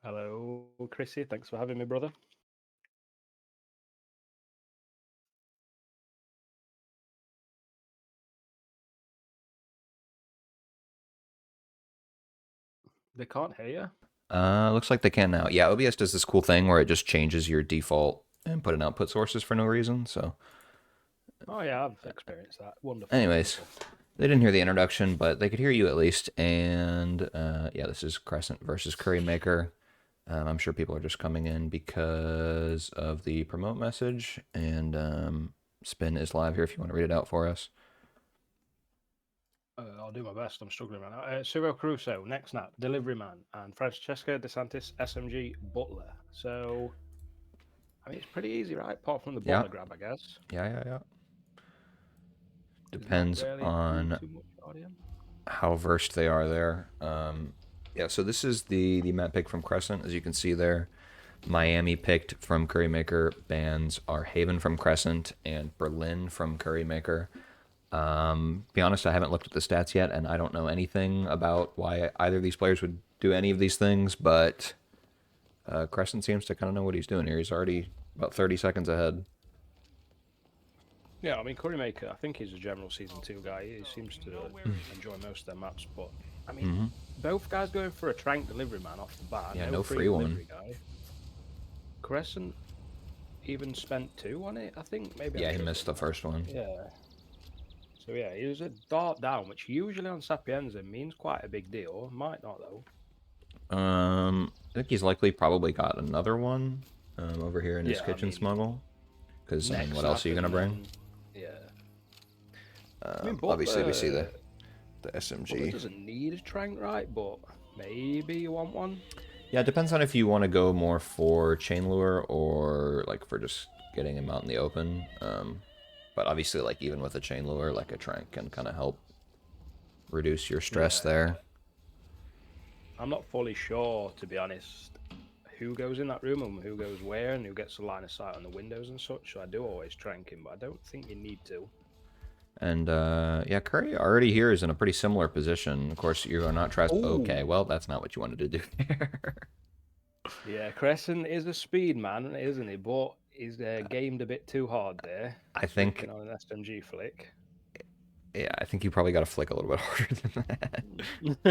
Hello, Chrissy. Thanks for having me, brother. They can't hear you. Looks like they can now. Yeah, OBS does this cool thing where it just changes your default input and output sources for no reason. So, Oh yeah, I've experienced that. Wonderful, anyways, wonderful. they didn't hear the introduction, but they could hear you at least. And yeah, this is Crescent versus Currymaker. I'm sure people are just coming in because of the promote message. And Spin is live here if you want to read it out for us. I'll do my best. I'm struggling right now. Cyril Caruso, next snap, delivery man, and Francesca DeSantis, SMG Butler. So, I mean, it's pretty easy, right? Apart from the Yeah, Butler grab, I guess. yeah. There's not Depends really on too much audio. how versed they are there. Yeah, so this is the map pick from Crescent, as you can see there. Miami picked from Currymaker. Bans are Haven from Crescent and Berlin from Currymaker. Be honest, I haven't looked at the stats yet, and I don't know anything about why either of these players would do any of these things, but Crescent seems to kind of know what he's doing here. He's already about 30 seconds ahead. Yeah, I mean, Currymaker, I think he's a general Season 2 guy. He seems to enjoy most of their maps, but, I mean, Mm-hmm. both guys going for a Trank delivery man off the bat. Yeah, No no free free one. delivery guy. Crescent even spent 2 on it, I think. Maybe I'm Yeah, he missed the tripping. first one. Yeah. So yeah, he was a dart down, which usually on Sapienza means quite a big deal. Might not though. I think he's likely probably got another one over here in his Yeah, I kitchen mean, smuggle. Because, I mean, next what else snap are you going to and bring? then yeah. I mean, Obviously, we see Butler, the Butler SMG. doesn't need a trank, right? But maybe you want one. Yeah, it depends on if you want to go more for chain lure or like for just getting him out in the open. But obviously, like even with a chain lure, like a trank can kind of help reduce your stress Yeah, there. I'm not fully sure to be honest. Who goes in that room and who goes where and who gets the line of sight on the windows and such. So I do always trank him, but I don't think you need to. And yeah, Curry already here is in a pretty similar position. Of course, you're not trust. Okay, Oh, well, that's not what you wanted to do there. yeah, Crescent is a speed man, isn't he? But he's gamed a bit too hard there, I flicking think, on an SMG flick. yeah, I think you probably got to flick a little bit harder than that. Yeah,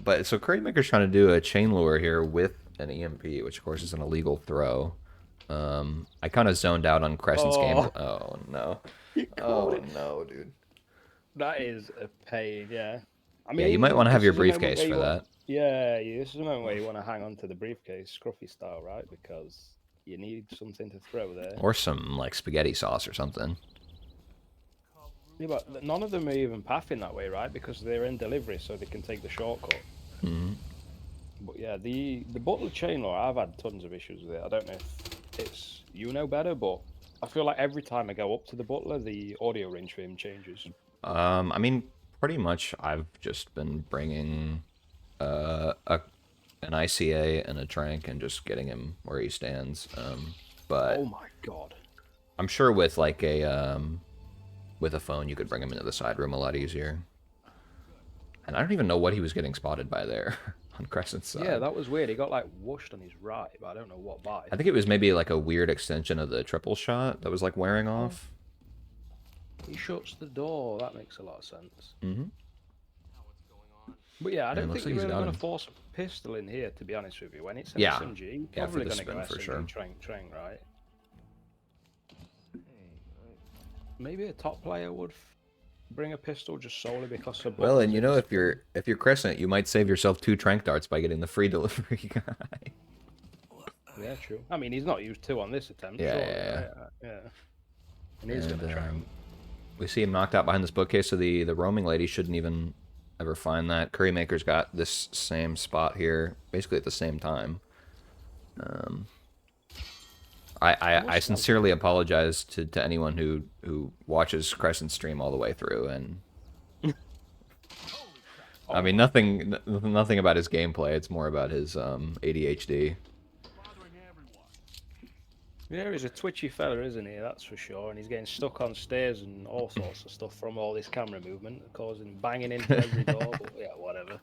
But so Currymaker's trying to do a chain lure here with an EMP, which of course is an illegal throw. I kind of zoned out on Crescent's oh, gameplay. Oh no. you called Oh it. no, dude. That is a pain. Yeah, I Yeah, you might want mean, to have this your is a moment briefcase where for you want. that. Yeah, this is a moment where you want to hang on to the briefcase, scruffy style, right? Because you need something to throw there. Or some like spaghetti sauce or something. Yeah, but none of them are even pathing that way, right? Because they're in delivery, so they can take the shortcut. Mm-hmm. But yeah, the Butler chain lore, I've had tons of issues with it. I don't know if it's you know better, but I feel like every time I go up to the Butler, the audio range for him changes. I mean, pretty much I've just been bringing a an ICA and a trank and just getting him where he stands. Oh But my god. I'm sure with like a with a phone you could bring him into the side room a lot easier. And I don't even know what he was getting spotted by there on Crescent's Yeah, side. that was weird. He got like whooshed on his right, but I don't know what by. I think it was maybe like a weird extension of the triple shot that was like wearing Oh, off. he shuts the door. That makes a lot of sense. Mm-hmm. But yeah, I And it don't looks think like you're he's really got going to him. force a pistol in here, to be honest with you. When it's an Yeah. SMG, you're Yeah, for probably the going to go spin for SMG, sure. Trang, right? Maybe a top player would bring a pistol just solely because of Well, and Butler's you know, instant. if you're Crescent, you might save yourself 2 trank darts by getting the free delivery guy. Yeah, true. I mean, he's not used 2 on this attempt, Yeah, surely, yeah, right? Yeah. And yeah. he's going And to Trang. we see him knocked out behind this bookcase, so the roaming lady shouldn't even ever find that. Currymaker's got this same spot here, basically at the same time. Um, I sincerely apologize to anyone who watches Crescent stream all the way through, and I Oh mean my god. nothing about his gameplay. It's more about his ADHD. Yeah, he's a twitchy fella, isn't he? That's for sure. And he's getting stuck on stairs and all sorts of stuff from all this camera movement, causing banging into every door. But yeah, whatever.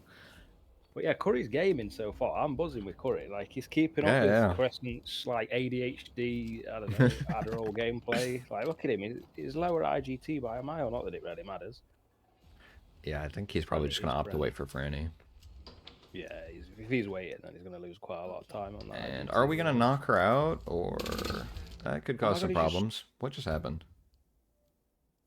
But yeah, Curry's gaming so far. I'm buzzing with Curry. Like he's keeping up with Yeah, Crescent's like ADHD, I don't know, Adderall gameplay. Like look at him, he's lower IGT by a mile. Not that it really matters. yeah. I think he's I probably mean, just he's gonna opt to Franny. wait for Franny. Yeah, if he's waiting, then he's going to lose quite a lot of time on that And IGT. are we gonna knock her out, or that could Oh cause my some god, problems? What just happened?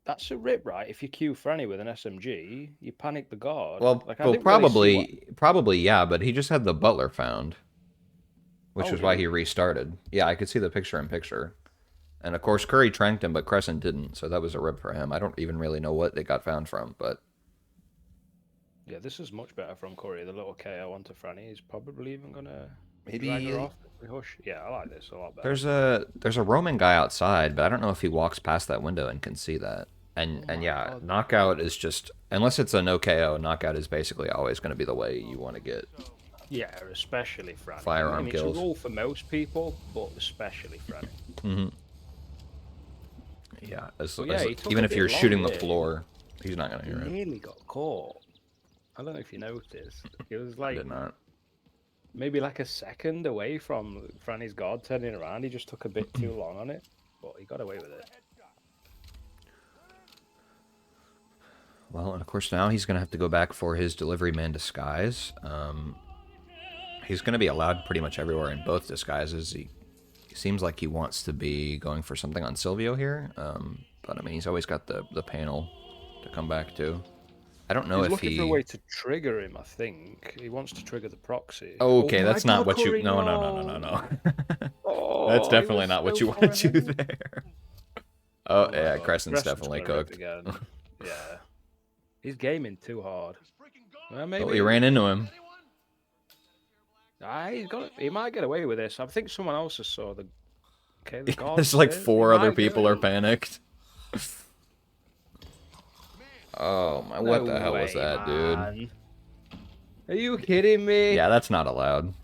that's a rip, right? If you queue Franny with an SMG, you panic the guard. Well, Like I well, didn't really see what. probably, yeah. But he just had the butler found, which Oh, was did why he? he restarted. Yeah, I could see the picture in picture. And of course, Curry tranked him, but Crescent didn't, so that was a rip for him. I don't even really know what they got found from, but Yeah, this is much better from Curry. The little KO onto Franny is probably even going to drag her maybe off. Hush. Yeah, I like this a lot better. there's a roaming guy outside, but I don't know if he walks past that window and can see that. Oh And my yeah, god. knockout is just unless it's a no KO, knockout is basically always going to be the way you want to get Yeah, especially Franny. I firearm mean, it's a kills. rule for most people, but especially Franny. Hmm. Yeah, But yeah, he took even a if bit you're long shooting the there. floor, he's not going to He hear it. nearly got caught. I don't know if you noticed. It was I like did not. maybe like a second away from Franny's guard turning around. He just took a bit too long on it, but he got away with it. Well, and of course now he's going to have to go back for his delivery man disguise. He's going to be allowed pretty much everywhere in both disguises. He seems like he wants to be going for something on Silvio here, but I mean he's always got the panel to come back to. I don't know He's if looking for a he. way to trigger him, I think. He wants to trigger the proxy. Okay, Oh my that's not god, what you. Curry, No, no, no, no, no, no. That's Oh, he definitely was not what so you far want to do ahead. there. Oh Oh my yeah, god. Crescent's Crescent's definitely gonna rip cooked. again. Yeah. He's gaming too hard. Well, Oh, maybe. he ran into him. Ah, he might get away with this. I think someone else has saw the. Okay, the guard's There's like there. He 4 other might get people away. are panicked. Oh my, what No the hell was way, that, dude? man. Are you kidding me? Yeah, that's not allowed.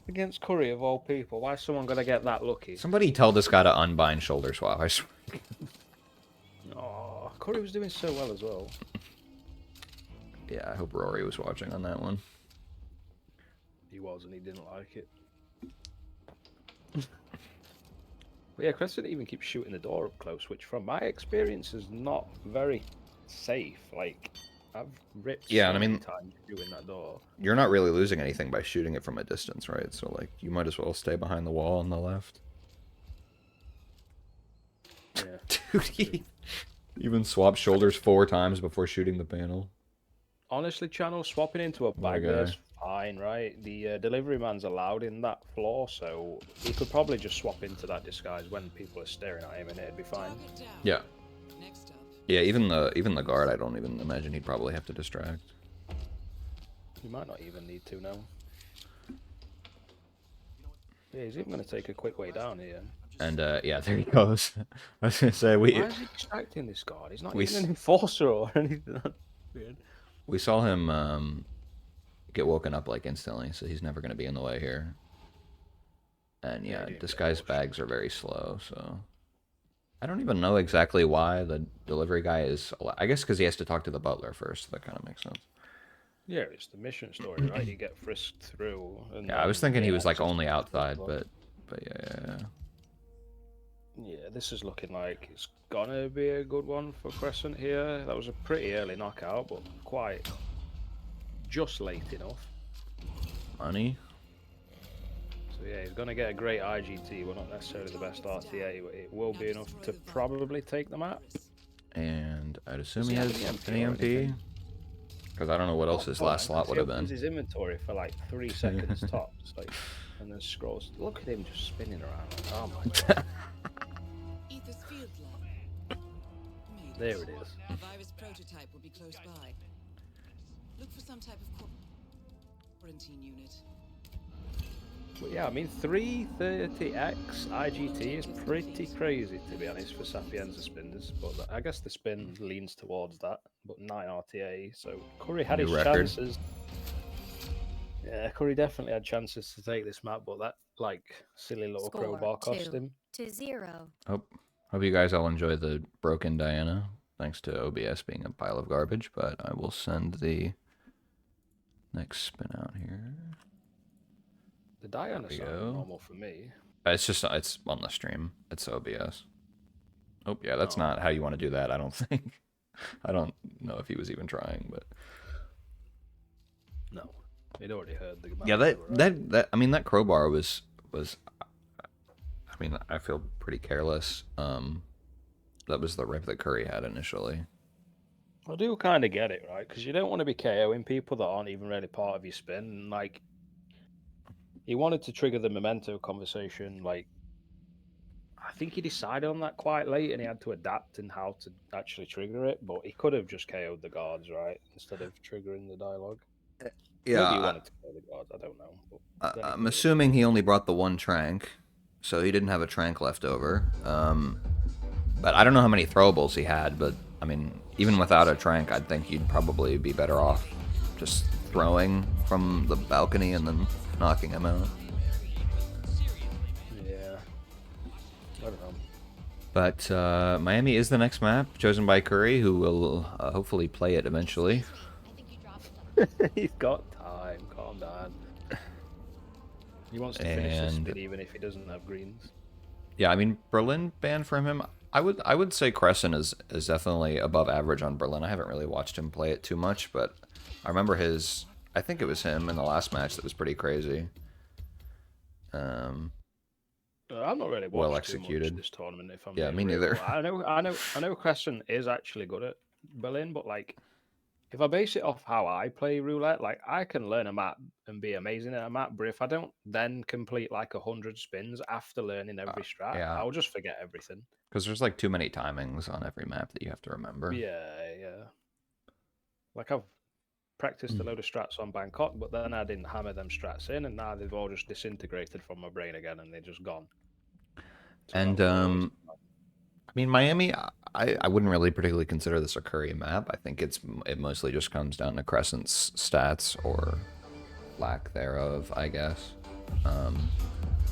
Against Curry of all people, why is someone gonna get that lucky? Somebody tell this guy to unbind shoulder swap. I swear. Oh, Curry was doing so well as well. Yeah, I hope Rory was watching on that one. He was, and he didn't like it. But yeah, Crescent even keeps shooting the door up close, which from my experience is not very safe. Like, I've ripped Yeah, so and I many mean- times shooting that door. You're not really losing anything by shooting it from a distance, right? So like, you might as well stay behind the wall on the left. Yeah. Dude, he even swapped shoulders 4 times before shooting the panel. Honestly, channel swapping into a My bag guy. is fine, right? The delivery man's allowed in that floor, so he could probably just swap into that disguise when people are staring at him, and it'd be fine. Yeah. Yeah, even the guard, I don't even imagine he'd probably have to distract. You might not even need to know. Yeah, he's even going to take a quick way down here. And yeah, there he goes. I was gonna say Why is he distracting this guard? He's not we even s- an enforcer or anything. That's weird. we saw him get woken up like instantly, so he's never gonna be in the way here. And Yeah, yeah, he didn't get disguise pushed. bags are very slow, so I don't even know exactly why the delivery guy is. I guess because he has to talk to the butler first. So that kind of makes sense. Yeah, it's the mission story, right? You get frisked through. And Yeah, I was then thinking he gain was like access only to the outside, butler. but yeah. Yeah, this is looking like it's gonna be a good one for Crescent here. That was a pretty early knockout, but quite just late enough. Money. So yeah, he's gonna get a great IGT. Well, not necessarily the best RTA, but it will be enough to probably take the map. And I'd assume Does he he have has an EMP an or EMP. anything? Because I don't know what else his last slot would have been. His inventory for like 3 seconds tops, like, and then scrolls. Look at him just spinning around. Like, oh my god. There it is. Virus prototype will be close by. Look for some type of quarantine unit. But yeah, I mean 330x IGT is pretty crazy to be honest for Sapienza spinners, but I guess the spin leans towards that. But 9 RTA, so Curry had New his record. chances. Yeah, Curry definitely had chances to take this map, but that like silly little Score crowbar cost him. 2-0. Hope you guys all enjoy the broken Diana. Thanks to OBS being a pile of garbage, but I will send the Next spin out here. The die on the we side go. normal for me. It's on the stream. It's OBS. Oh yeah, that's Oh. not how you want to do that. I don't think. I don't know if he was even trying, but No, he'd already heard the. yeah, that I mean that crowbar was. I mean, I feel pretty careless. That was the rip that Curry had initially. I do kind of get it, right? Because you don't want to be KOing people that aren't even really part of your spin. Like, he wanted to trigger the memento conversation. Like, I think he decided on that quite late, and he had to adapt in how to actually trigger it. But he could have just KO'd the guards, right, instead of triggering the dialogue. Yeah, Maybe he wanted to KO the guards. I don't know. But then he I'm could've. assuming he only brought the one trank, so he didn't have a trank left over. But I don't know how many throwables he had, but I mean, even without a trank, I'd think you'd probably be better off just throwing from the balcony and then knocking him out. Yeah. I don't know. But Miami is the next map, chosen by Curry, who will hopefully play it eventually. He's got time. Calm down. He wants to finish this spin even if he doesn't have greens. Yeah, I mean, Berlin banned from him. I would say Qrescent is definitely above average on Berlin. I haven't really watched him play it too much, but I remember I think it was him in the last match that was pretty crazy. I'm not really watched well too executed much this tournament. If I'm yeah, me real. neither. I know Crescent is actually good at Berlin, but like, if I base it off how I play roulette, like I can learn a map and be amazing at a map, but if I don't then complete like 100 spins after learning every strat, yeah. I'll just forget everything. Because there's like too many timings on every map that you have to remember. Yeah. Like I've practiced a load of strats on Bangkok, but then I didn't hammer them strats in, and now they've all just disintegrated from my brain again, and they're just gone. So and I mean, Miami, I wouldn't really particularly consider this a Curry map. I think it mostly just comes down to Crescent's stats or lack thereof, I guess.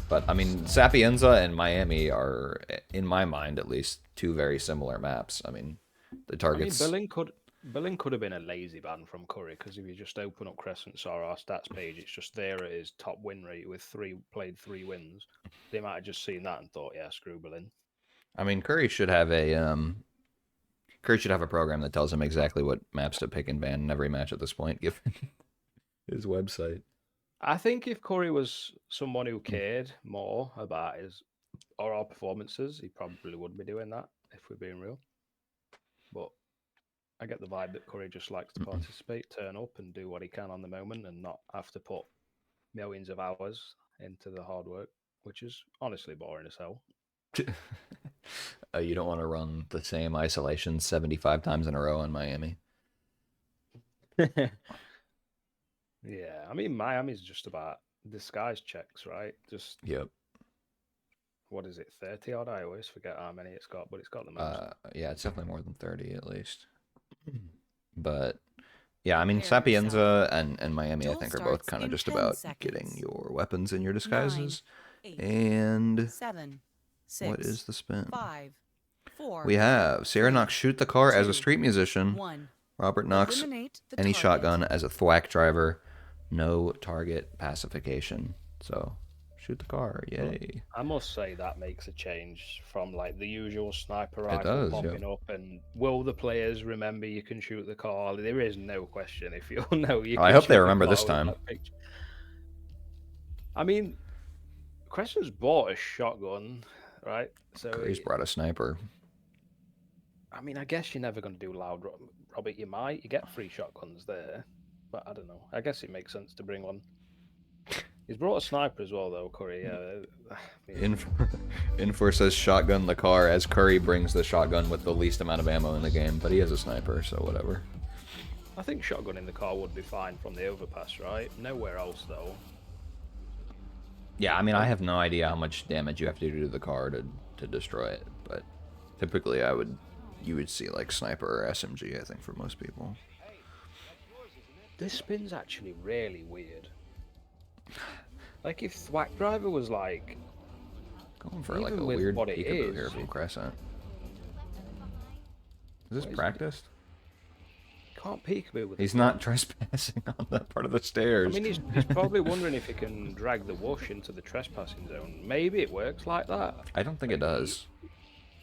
But I mean, Sapienza and Miami are, in my mind at least, two very similar maps. I mean, the targets. I mean, Berlin could have been a lazy ban from Curry, because if you just open up Crescent's RR stats page, it's just there at his top win rate with played three wins. They might have just seen that and thought, yeah, screw Berlin. I mean, Curry should have a program that tells him exactly what maps to pick and ban in every match at this point, given his website. I think if Curry was someone who cared more about his RR performances, he probably would be doing that, if we're being real. But I get the vibe that Curry just likes to participate, turn up, and do what he can on the moment, and not have to put millions of hours into the hard work, which is honestly boring as hell. You don't want to run the same isolation 75 times in a row in Miami. Yeah, I mean, Miami's just about disguise checks, right? Just yep. What is it, 30 odd? I always forget how many it's got, but it's got the most. Yeah, it's definitely more than 30 at least. But yeah, I mean, Sapienza and Miami, I think, are both kind of just about getting your weapons and your disguises. 9, 8, and 7, 6, what is the spin? 5, 4. We have Sierra Knox shoot the car as a street musician. 1. Robert Knox any shotgun as a thwack driver. No target pacification. So shoot the car, yay. I must say that makes a change from like the usual sniper rifle popping up, and will the players remember you can shoot the car? There is no question if you'll know you can I hope shoot they the remember car this with time. that picture. I mean, Crescent's bought a shotgun, right? So Curry's brought a sniper. I mean, I guess you're never going to do loud, Robert. You might. You get free shotguns there, but I don't know. I guess it makes sense to bring one. He's brought a sniper as well, though, Curry. Infor says shotgun the car as Curry brings the shotgun with the least amount of ammo in the game, but he has a sniper, so whatever. I think shotgun in the car would be fine from the overpass, right? Nowhere else, though. Yeah, I mean, I have no idea how much damage you have to do to the car to destroy it, but typically you would see like sniper or SMG, I think, for most people. This spin's actually really weird. Like if Thwack Driver was like going for like a weird peekaboo here from Qrescent. Is this practiced? Can't peekaboo with He's it. not trespassing on that part of the I stairs. mean, he's probably wondering if he can drag the whoosh into the trespassing zone. Maybe it works like that. I don't think it does.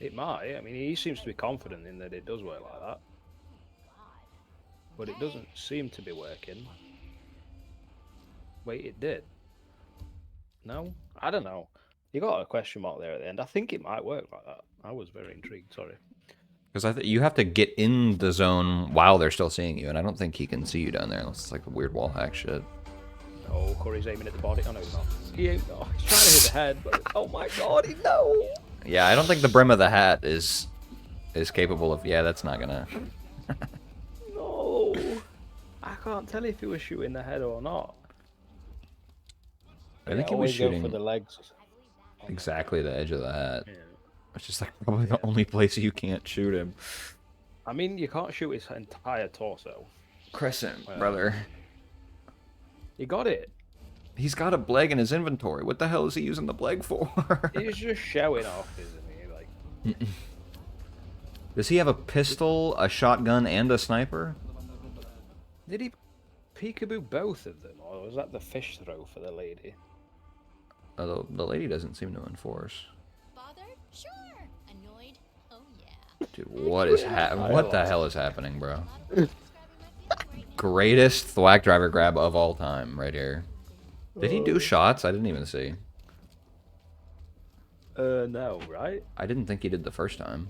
It might. I mean, he seems to be confident in that it does work like that. But it doesn't seem to be working. Wait, it did. No? I don't know. You got a question mark there at the end. I think it might work like that. I was very intrigued, sorry. Because you have to get in the zone while they're still seeing you, and I don't think he can see you down there unless it's like a weird wall hack shit. Oh, Curry's aiming at the body. Oh, no, he's not. He ain't. Oh, he's trying to hit the head, but oh my god, he no! Yeah, I don't think the brim of the hat is capable of... Yeah, that's not gonna... No! I can't tell if he was shooting the head or not. I think he was always shooting go for the legs. exactly the edge of the hat. Yeah. Which is like probably the only place you can't shoot him. I mean, you can't shoot his entire torso. Crescent, brother. He got it. He's got a bleg in his inventory. What the hell is he using the bleg for? He's just showing off, isn't he? Like, Does he have a pistol, a shotgun, and a sniper? did he peekaboo both of them, or was that the fish throw for the lady? Although the lady doesn't seem to enforce. Bothered? Sure. Annoyed? Oh yeah. Dude, what the hell is happening, bro? Greatest thwack driver grab of all time, right here. Did he do shots? I didn't even see. No, right? I didn't think he did the first time.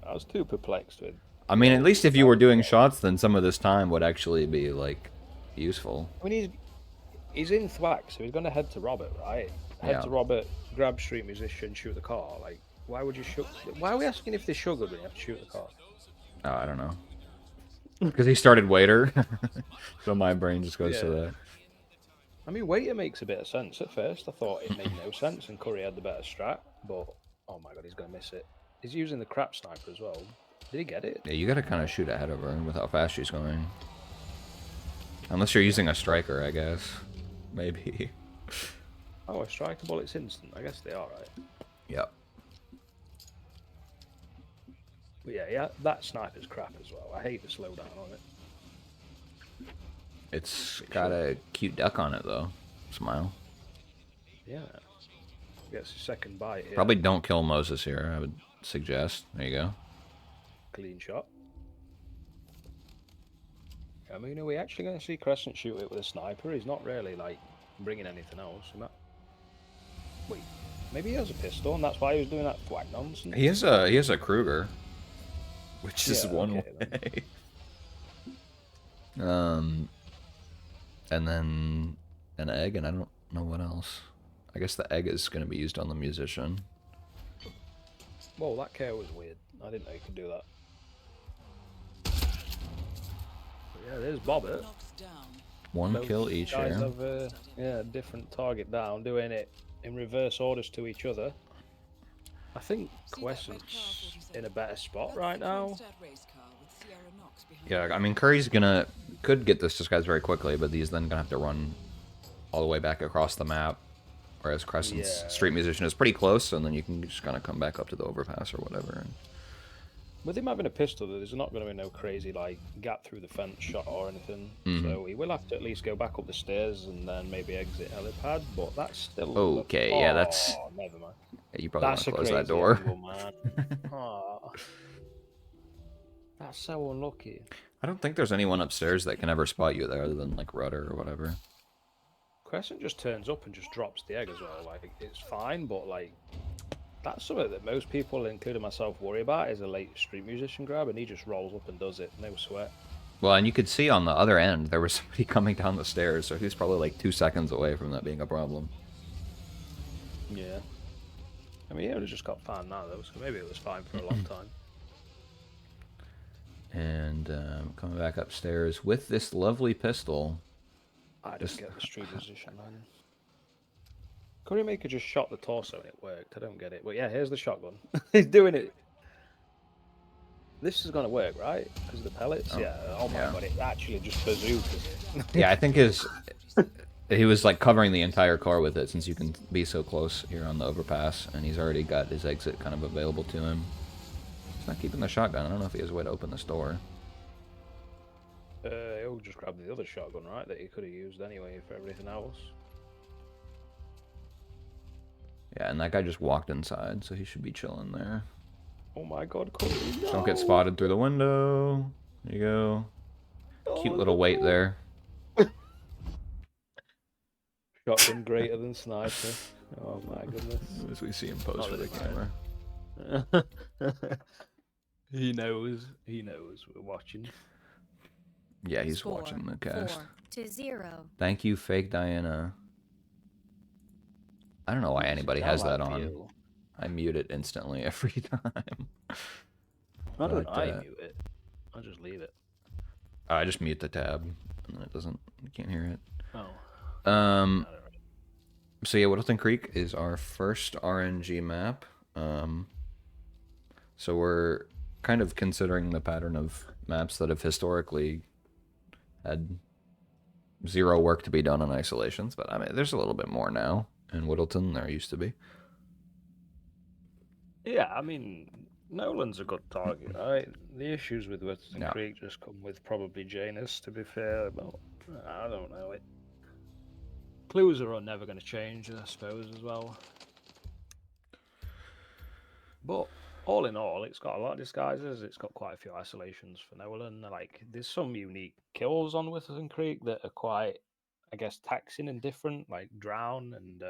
I was too perplexed with. I mean, at least if you were doing shots, then some of this time would actually be, like, useful. I mean, he's in thwack, so he's going to head to Robert, right? Head to Robert, grab street musician, shoot the car. Like, why would you shoot? Why are we asking if they sugared when you have to shoot the car? Oh, I don't know. Because he started waiter. So my brain just goes to that. I mean, waiter makes a bit of sense at first. I thought it made no sense, and Curry had the better strat. But, oh my god, he's going to miss it. He's using the crap sniper as well. Did he get it? Yeah, you gotta kind of shoot ahead of her with how fast she's going. Unless you're using a striker, I guess. Maybe. Oh, a striker bullet's instant. I guess they are, right? Yep. But yeah, that sniper's crap as well. I hate the slowdown on it. It's got a cute duck on it, though. Smile. Yeah. Gets a second bite here. Probably don't kill Moses here, I would suggest. There you go. Clean shot. I mean, are we actually going to see Crescent shoot it with a sniper? He's not really, like, bringing anything else. Wait, maybe he has a pistol, and that's why he was doing that thwack nonsense? He has a Kruger. Which is one way. And then an egg, and I don't know what else. I guess the egg is going to be used on the musician. Whoa, that KO was weird. I didn't know you could do that. But yeah, there's Bobbert. Knocks down. One Both kill each guys here. have a different target down, doing it in reverse orders to each other. I think Qrescent's in a better spot right now. Yeah, I mean, Curry's could get this disguise very quickly, but he's then gonna have to run all the way back across the map. Whereas Crescent's street musician is pretty close, and then you can just kind of come back up to the overpass or whatever. With him having a pistol, there's not going to be no crazy like gap through the fence shot or anything. So he will have to at least go back up the stairs and then maybe exit helipad. But that's still okay. Yeah, that's. Never mind. Yeah, you probably want That's to a close crazy that door. angle, man. Aw. That's so unlucky. I don't think there's anyone upstairs that can ever spot you there, other than like Rudder or whatever. Crescent just turns up and just drops the egg as well. Like, it's fine, but like, that's something that most people, including myself, worry about is a late street musician grab, and he just rolls up and does it, no sweat. Well, and you could see on the other end there was somebody coming down the stairs, so he's probably like 2 seconds away from that being a problem. Yeah. I mean, he only just got fine now though, so maybe it was fine for a long time. And coming back upstairs with this lovely pistol. I just get the street musician, man. Currymaker just shot the torso and it worked. I don't get it. But yeah, here's the shotgun. He's doing it. This is going to work, right? Because of the pellets? Yeah. Oh my god, it actually just bazookas it. Yeah, I think he was like covering the entire car with it, since you can be so close here on the overpass, and he's already got his exit kind of available to him. He's not keeping the shotgun. I don't know if he has a way to open this door. He'll just grab the other shotgun, right? That he could have used anyway for everything else. Yeah, and that guy just walked inside, so he should be chilling there. Oh my god, Corey, no! Don't get spotted through the window. There you go. Cute little wait there. Shotgun greater than sniper. Oh my goodness. As we see him pose Not for the really camera. He knows. He knows we're watching. Yeah, he's watching the cast. 4-0. Thank you, fake Diana. I don't know why anybody has that on. I mute it instantly every time. I don't mute it. I just leave it. I just mute the tab, and then it doesn't. You can't hear it. Oh. So yeah, Whittleton Creek is our first RNG map. So we're kind of considering the pattern of maps that have historically had zero work to be done on isolations, but I mean, there's a little bit more now in Whittleton than there used to be. Yeah, I mean, Nolan's a good target, right? The issues with Whittleton Creek just come with probably Janus, to be fair, but I don't know. Clues are never going to change, I suppose, as well. But all in all, it's got a lot of disguises. It's got quite a few isolations for Nolan. Like, there's some unique kills on Whittleton Creek that are quite, I guess, taxing and different. Like Drown and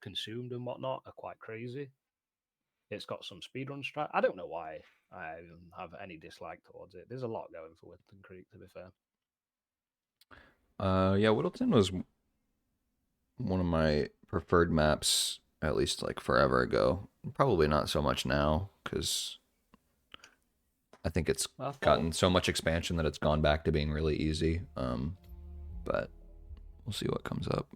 Consumed and whatnot are quite crazy. It's got some speedrun strat. I don't know why I have any dislike towards it. There's a lot going for Whittleton Creek, to be fair. Yeah, Whittleton was one of my preferred maps, at least like forever ago. Probably not so much now, because I think it's gotten so much expansion that it's gone back to being really easy. But we'll see what comes up.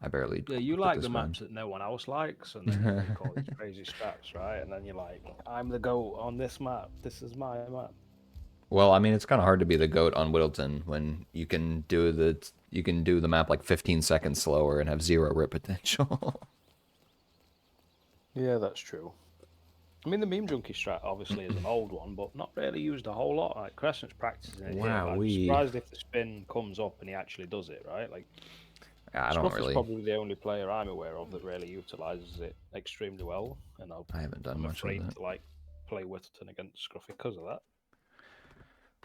I barely. Yeah, you like the maps that no one else likes, and then you make all these crazy strats, right? And then you're like, I'm the GOAT on this map. This is my map. Well, I mean, it's kind of hard to be the GOAT on Whittleton when you can do the map like 15 seconds slower and have 0 rip potential. Yeah, that's true. I mean, the meme junkie strat obviously is an old one, but not really used a whole lot. Like Qrescent's practicing it. Wow, I'm surprised if the spin comes up and he actually does it, right? Like, I don't really. Scruff is probably the only player I'm aware of that really utilizes it extremely well, and I haven't done I'm much afraid with it. to like play Whittleton against Scruffy because of that.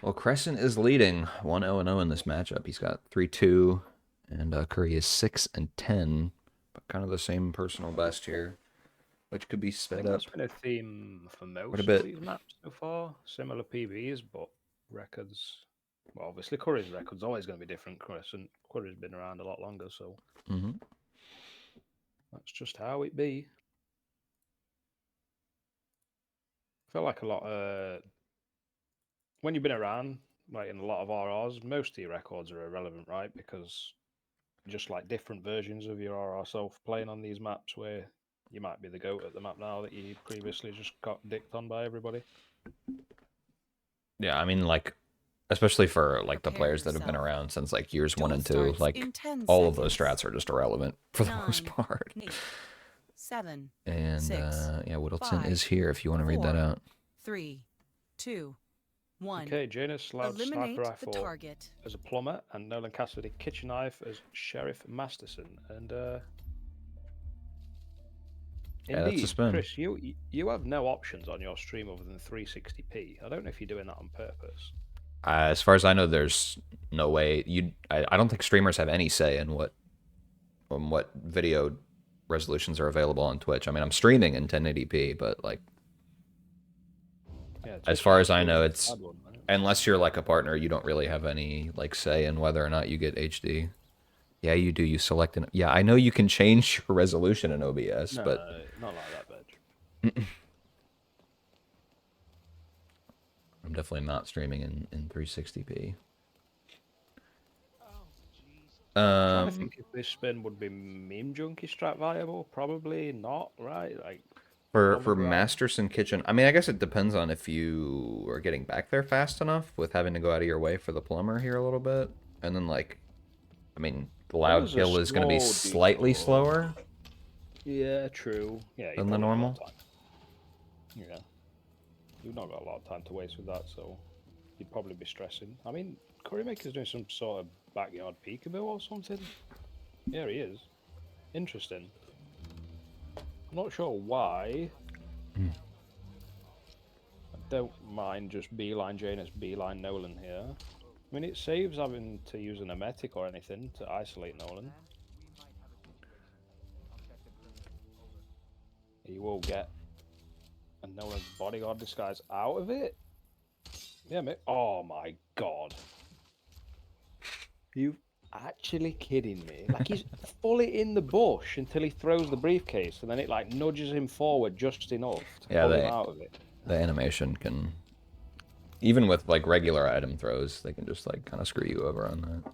Well, Crescent is leading 1-0-0 in this matchup. He's got 3-2, and Curry is 6-10, but kind of the same personal best here, which could be sped up. That's been a theme for most of these maps so far. Similar PBs, but records. Well, obviously Curry's record's always going to be different. Curry's been around a lot longer, so that's just how it be. I feel like a lot. When you've been around, like in a lot of RRs, most of your records are irrelevant, right? Because just like different versions of your RR self playing on these maps where you might be the GOAT at the map now that you previously just got dicked on by everybody. Yeah, I mean, like, especially for like the players that have been around since like years 1 and 2, like all of those strats are just irrelevant for the most part. 7, and 6, yeah, Whittleton 5, is here if you want to read that out. 3, 2, 1. Okay, Janus Loud Eliminate Sniper Rifle the target as a plumber, and Nolan Cassidy Kitchen Knife as Sheriff Masterson. And yeah, indeed, that's a spin. Chris, you have no options on your stream other than 360p. I don't know if you're doing that on purpose. As far as I know, there's no way I don't think streamers have any say in what video resolutions are available on Twitch. I mean, I'm streaming in 1080p, but like, yeah, as far as I know, it's unless you're like a partner, you don't really have any like say in whether or not you get HD. Yeah, you do. You select an. Yeah, I know you can change your resolution in OBS, but not like that, bitch. I'm definitely not streaming in 360p. I'm trying to think if this spin would be meme junkie strat viable. Probably not, right? Like for Masterson Kitchen, I mean, I guess it depends on if you are getting back there fast enough with having to go out of your way for the plumber here a little bit, and then like, I mean, the loud kill is going to be slightly slower. Yeah, true. Yeah, than the normal. Yeah, you've not got a lot of time to waste with that, so you'd probably be stressing. I mean, Currymaker's doing some sort of backyard peekaboo or something. Here he is. Interesting. I'm not sure why. I don't mind just beeline Janus, beeline Nolan here. I mean, it saves having to use an emetic or anything to isolate Nolan. He will get a Nolan's bodyguard disguise out of it. Yeah, mate. Oh my god. You actually kidding me? Like, he's fully in the bush until he throws the briefcase, and then it like nudges him forward just enough to pull him out of it. The animation can, even with like regular item throws, they can just like kind of screw you over on that.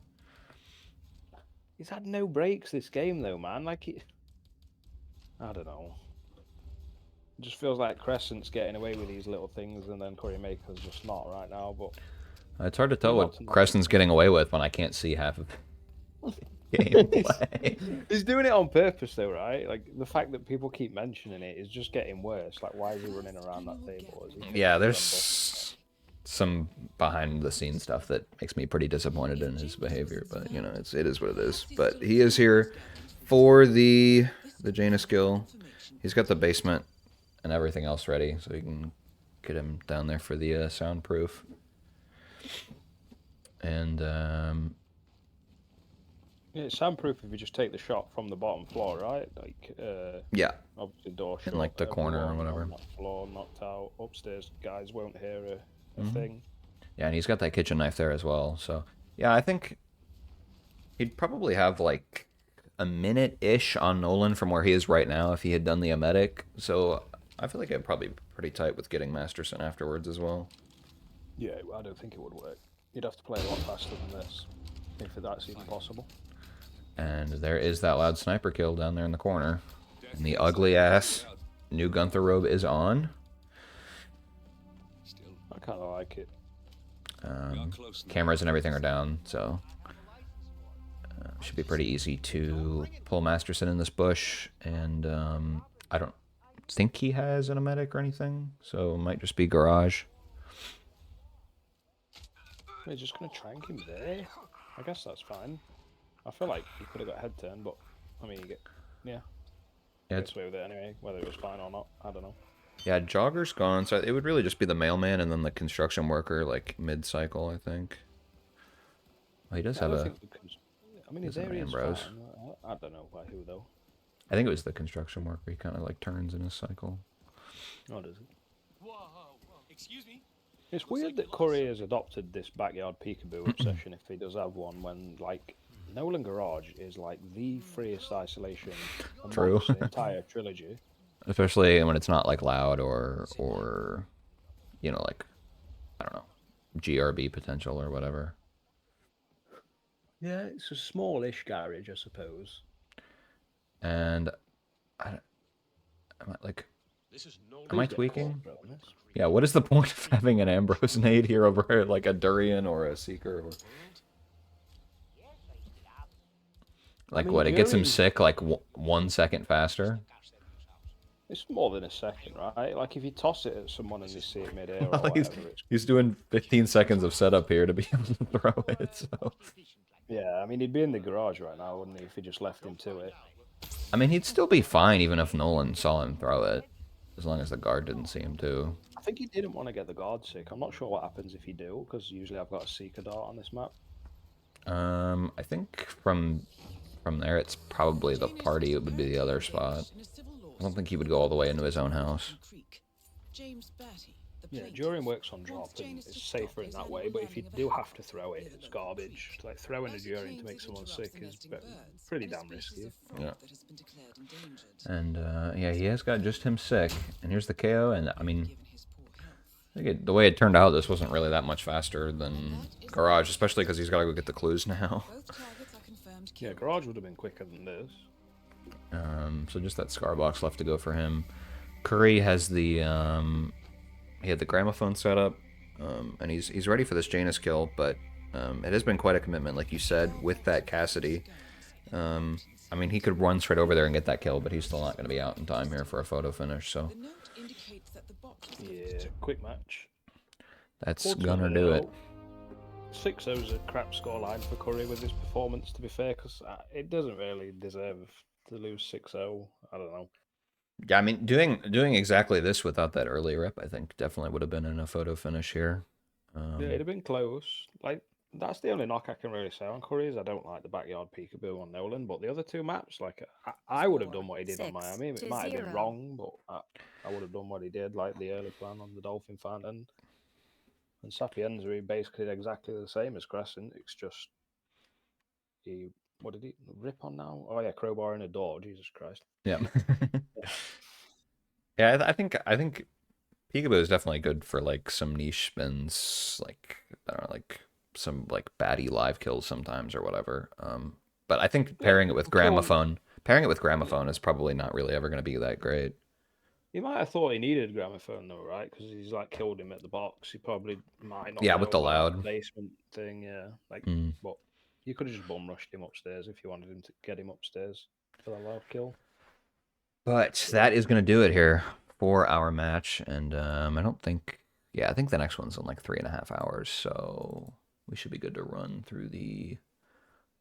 He's had no breaks this game though, man. Like, I don't know. It just feels like Crescent's getting away with these little things, and then Currymaker's just not right now. But it's hard to tell what Crescent's getting away with when I can't see half of gameplay. He's doing it on purpose, though, right? Like, the fact that people keep mentioning it is just getting worse. Like, why is he running around that table? Yeah, there's some behind-the-scenes stuff that makes me pretty disappointed in his behavior, but you know, it is what it is. But he is here for the Janus skill. He's got the basement and everything else ready, so you can get him down there for the soundproof. And yeah, it's soundproof if you just take the shot from the bottom floor, right? Like, yeah, obviously door shut, in like the corner or whatever. On that floor, knocked out. Upstairs, guys won't hear a thing. Yeah, and he's got that kitchen knife there as well. So yeah, I think he'd probably have like a minute-ish on Nolan from where he is right now if he had done the emetic. So I feel like it'd probably be pretty tight with getting Masterson afterwards as well. Yeah, I don't think it would work. You'd have to play a lot faster than this, if that's even possible. And there is that loud sniper kill down there in the corner. And the ugly-ass new Gunther robe is on. I kind of like it. Cameras and everything are down, so should be pretty easy to pull Masterson in this bush. And I don't think he has an emetic or anything, so it might just be garage. We're just going to trank him there. I guess that's fine. I feel like he could have got head turn, but I mean, yeah, it's away with it anyway. Whether it was fine or not, I don't know. Yeah, Jogger's gone, so it would really just be the mailman and then the construction worker, like mid-cycle, I think. Well, he does have a. I mean, his area's fine. I don't know by who though. I think it was the construction worker. He kind of like turns in his cycle. Oh, does it? Whoa, excuse me. It's weird that Curry has adopted this backyard peekaboo obsession, if he does have one, when like Nolan Garage is like the freest isolation amongst the entire trilogy. Especially when it's not like loud or you know, like, I don't know, GRB potential or whatever. Yeah, it's a smallish garage, I suppose. And am I tweaking? Yeah, what is the point of having an Ambrose nade here over like a Durian or a Seeker? Or... Like, I mean, what, it gets him sick like 1 second faster? It's more than a second, right? Like, if you toss it at someone and they see it mid-air or well, whatever... He's doing 15 seconds of setup here to be able to throw it, so... Yeah, I mean, he'd be in the garage right now, wouldn't he, if he just left him to it? I mean, he'd still be fine even if Nolan saw him throw it, as long as the guard didn't see him too. I think he didn't want to get the guard sick. I'm not sure what happens if he do, because usually I've got a Seeker dart on this map. I think from there it's probably the party. It would be the other spot. I don't think he would go all the way into his own house. Yeah, Durian works on drop and it's safer in that way, but if you do have to throw it, it's garbage. Like, throwing a Durian to make someone sick is pretty damn risky. Yeah. And, yeah, he has got just him sick. And here's the KO, and, I mean, the way it turned out, this wasn't really that much faster than Garage, especially because he's got to go get the clues now. Yeah, Garage would have been quicker than this. So just that scar box left to go for him. Curry has the, he had the gramophone set up, and he's ready for this Janus kill, but it has been quite a commitment, like you said, with that Cassidy. I mean, he could run straight over there and get that kill, but he's still not going to be out in time here for a photo finish, so... Yeah, quick match. That's gonna do it. 6-0 is a crap scoreline for Curry with his performance, to be fair, because it doesn't really deserve to lose 6-0. I don't know. Yeah, I mean, doing exactly this without that early rep, I think definitely would have been in a photo finish here. Yeah, it'd have been close. Like, that's the only knock I can really say on Curry is I don't like the backyard peekaboo on Nolan, but the other two maps, like, I would have done what he did on Miami. It might have been wrong, but I would have done what he did, like the early plan on the Dolphin Fountain. And Sapienza, he basically did exactly the same as Crescent. It's just what did he rip on now? Oh yeah, crowbar in a door. Jesus Christ. Yeah. Yeah, I think Peekaboo is definitely good for like some niche spins, like I don't know, like some like baddie live kills sometimes or whatever. But I think pairing it with gramophone is probably not really ever going to be that great. He might have thought he needed gramophone though, right? Because he's like killed him at the box. He probably might not. Yeah, know with the about loud that basement thing. Yeah, like, but you could have just bum rushed him upstairs if you wanted him to get him upstairs for the loud kill. But that is going to do it here for our match, and I don't think, I think the next one's in like 3.5 hours, so we should be good to run through the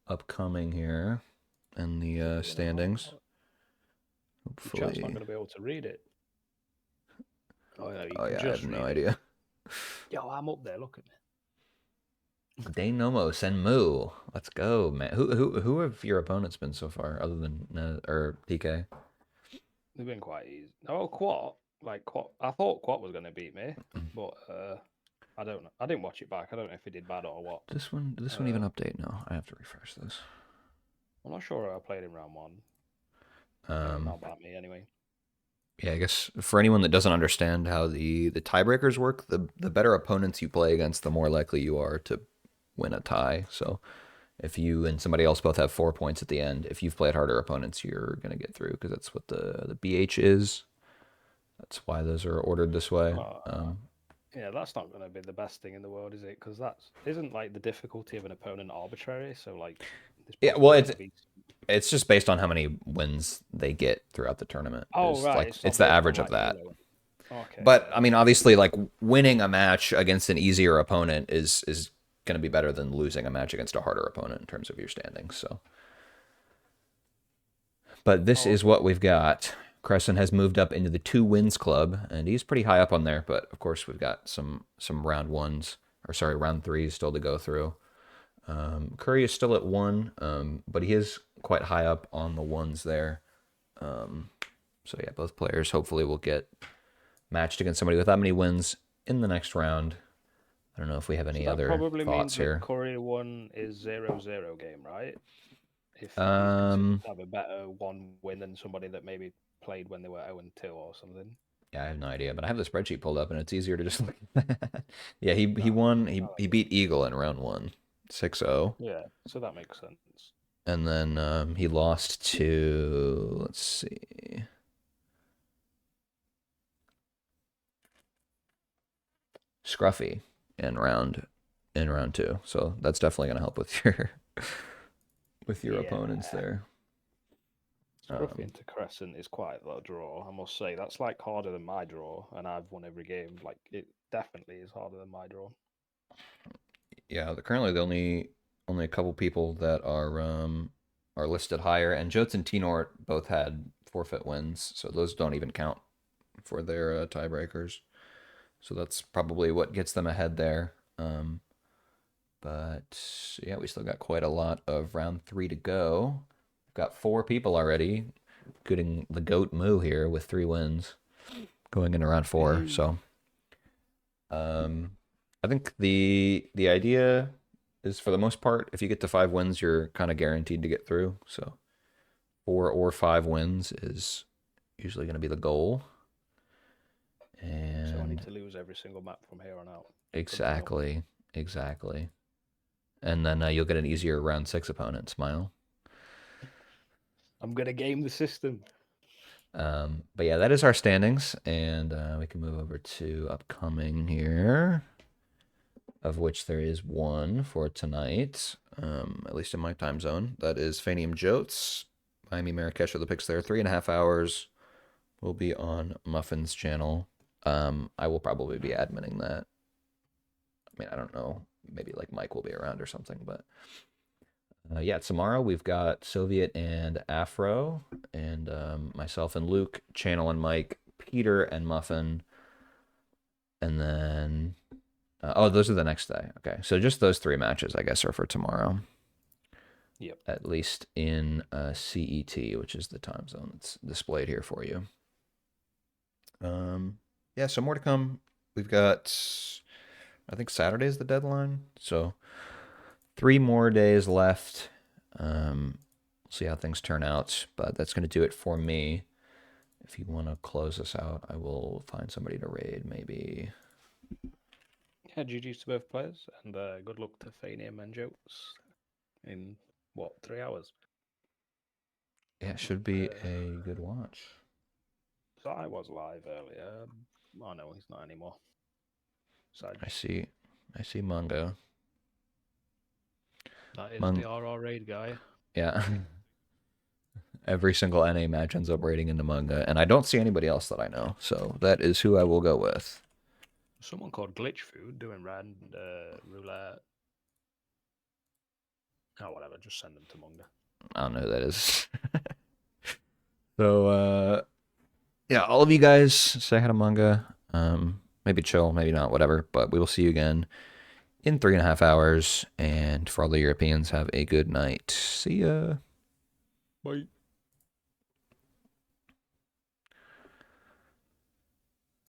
upcoming here and the standings. Hopefully, chat's not going to be able to read it. Oh yeah, I have no idea. Yo, I'm up there. Look at me. Daynomo Senmu. Let's go, man. Who have your opponents been so far, other than PK? They've been quite easy. Oh, Quat. Like Quat. I thought Quat was going to beat me, but I don't know. I didn't watch it back. I don't know if he did bad or what. Did this one even update? No, I have to refresh this. I'm not sure how I played in round one. Not about me anyway. Yeah, I guess for anyone that doesn't understand how the tiebreakers work, the better opponents you play against, the more likely you are to win a tie. So if you and somebody else both have 4 points at the end, if you've played harder opponents, you're going to get through because that's what the BH is. That's why those are ordered this way. Yeah, that's not going to be the best thing in the world, is it? Because isn't like the difficulty of an opponent arbitrary. So like, yeah, well, it's just based on how many wins they get throughout the tournament. Oh, right. Like, it's the average of that. Okay. But I mean, obviously, like winning a match against an easier opponent is going to be better than losing a match against a harder opponent in terms of your standings. So, but this is what we've got. Crescent has moved up into the 2 wins club, and he's pretty high up on there. But of course, we've got some round 3s still to go through. Curry is still at 1, but he is quite high up on the 1s there. So yeah, both players hopefully will get matched against somebody with that many wins in the next round. I don't know if we have any other probably thoughts means here. That Curry 1 is 0-0 game, right? If he's considered to have a better 1 win than somebody that maybe played when they were 0-2 or something. Yeah, I have no idea, but I have the spreadsheet pulled up and it's easier to just look at that. Yeah, he won. He beat Eagle in round 1, 6-0. Yeah, so that makes sense. And then he lost to, let's see, Scruffy in round 2. So that's definitely going to help with your opponents there. Scruffy into Crescent is quite a draw, I must say. That's like harder than my draw, and I've won every game. Like, it definitely is harder than my draw. Yeah, currently the only a couple people that are listed higher, and Jotes and T-Nort both had forfeit wins, so those don't even count for their tiebreakers. So that's probably what gets them ahead there. But yeah, we still got quite a lot of round 3 to go. We've got 4 people already, including the GOAT Moo here with 3 wins going into round 4. So I think the idea is, for the most part, if you get to 5 wins, you're kind of guaranteed to get through. So 4 or 5 wins is usually going to be the goal. And so I need to lose every single map from here on out. Exactly. And then you'll get an easier round 6 opponent. Smile. I'm gonna game the system. But yeah, that is our standings, and we can move over to upcoming here, of which there is one for tonight, at least in my time zone. That is Fanium Jotes. Miami Marrakesh are the picks there. 3.5 hours will be on Muffin's channel. I will probably be adminning that. I mean, I don't know. Maybe like Mike will be around or something, but yeah, tomorrow we've got Soviet and Afro, and myself and Luke, Channel and Mike, Peter and Muffin, and then oh, those are the next day. Okay, so just those 3 matches, I guess, are for tomorrow. Yep. At least in CET, which is the time zone that's displayed here for you. Yeah, so more to come. We've got, I think Saturday's the deadline, so 3 more days left. We'll see how things turn out, but that's going to do it for me. If you want to close us out, I will find somebody to raid, maybe. Yeah, GG's to both players, and good luck to Fanium and Jokes in, what, 3 hours? Yeah, it should be a good watch. So I was live earlier. Oh no, he's not anymore. I see Mungo. That is the RR raid guy. Yeah. Every single NA match ends up raiding into Mungo, and I don't see anybody else that I know, so that is who I will go with. Someone called Glitch Food doing rand roulette. Oh, whatever. Just send them to Mungo. I don't know who that is. So, yeah, all of you guys say hi to Mungo. Maybe chill, maybe not, whatever. But we will see you again in 3.5 hours. And for all the Europeans, have a good night. See ya. Bye.